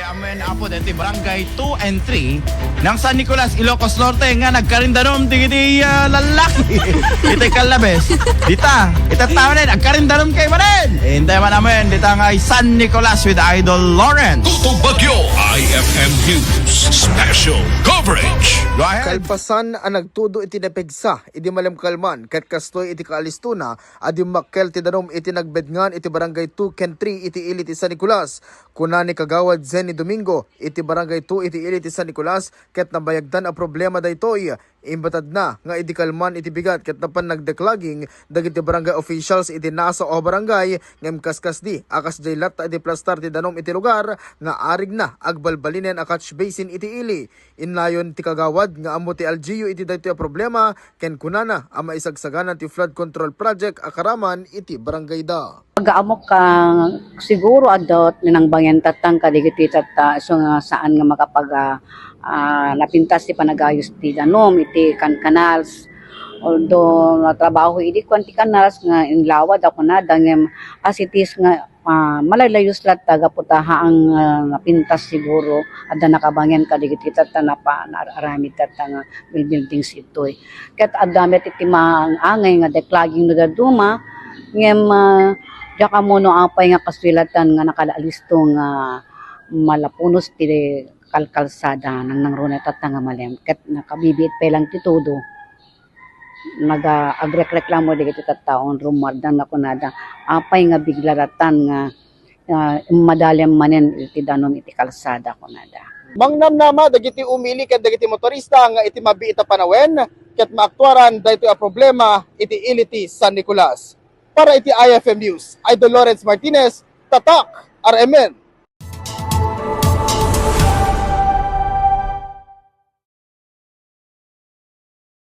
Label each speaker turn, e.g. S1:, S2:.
S1: amen apo dito barangay 2 and 3 ng San Nicolas, Ilocos Norte nga nagkarindanom digiti lalaki. Ito kalabes. Dita, tao na nagkarindanom kay manen. Hindi man namin dita nga San Nicolas with Idol Lawrence.
S2: Tutong Bagyo IFM News Special Coverage.
S1: Go ahead.
S3: Kalpasan ang nagtudo iti napigsa, iti malam kalman, kat kastoy iti kaalistuna, adi makkel ti danom iti nagbedngan iti barangay 2 ken 3 iti ili ti San Nicolas. Kuna ni kagawad Zenny Domingo, iti barangay 2 iti ili ti San Nicolas, ket nabayagdan a problema daytoy. Imbatad na nga iti kalman iti bigat ket napan nagdeklaging dagiti barangay officials iti nasa o barangay ngem kaskas di akas jay latta iti plastar ti danom iti lugar nga arig na agbalbalinen a catch basin iti ili. Inlayon ti kagawad nga amo ti LGU iti daytoy a problema ken kunana a maisagsaganan ti flood control project akaraman iti barangay da.
S4: Pag-aamok ka siguro adot ninang bangyan tatang kadigiti tatta so nga saan nga makapag napintas ti panagayos ti danom iti canals. Although trabaho idi kwanti canals nga inlawad ako na dangem as it is nga malalayos lat taga putaha ang napintas siguro adda nakabangyan kadigiti tatta na pa narami tatta nga buildings itoy. Ket adda iti maangay nga deklaging nagaduma ngem Jaka mono apay nga kaswilatan nga nakalaalisto nga malapunos ti kalkalsada nang runay at nga malem. Ket nakabibit pa lang titudo. Nag-agreklamo di kiti tattaon rumardan na kunada. Apay nga biglaratan nga madalem manen iti danom iti kalsada kunada.
S3: Mangnamnama dagiti umili ket dagiti motorista nga iti mabiita panawen ket maaktuaran daytoy a problema iti iliti San Nicolas. Para iti IFM News, Idol Lawrence Martinez, Tatak, RMN.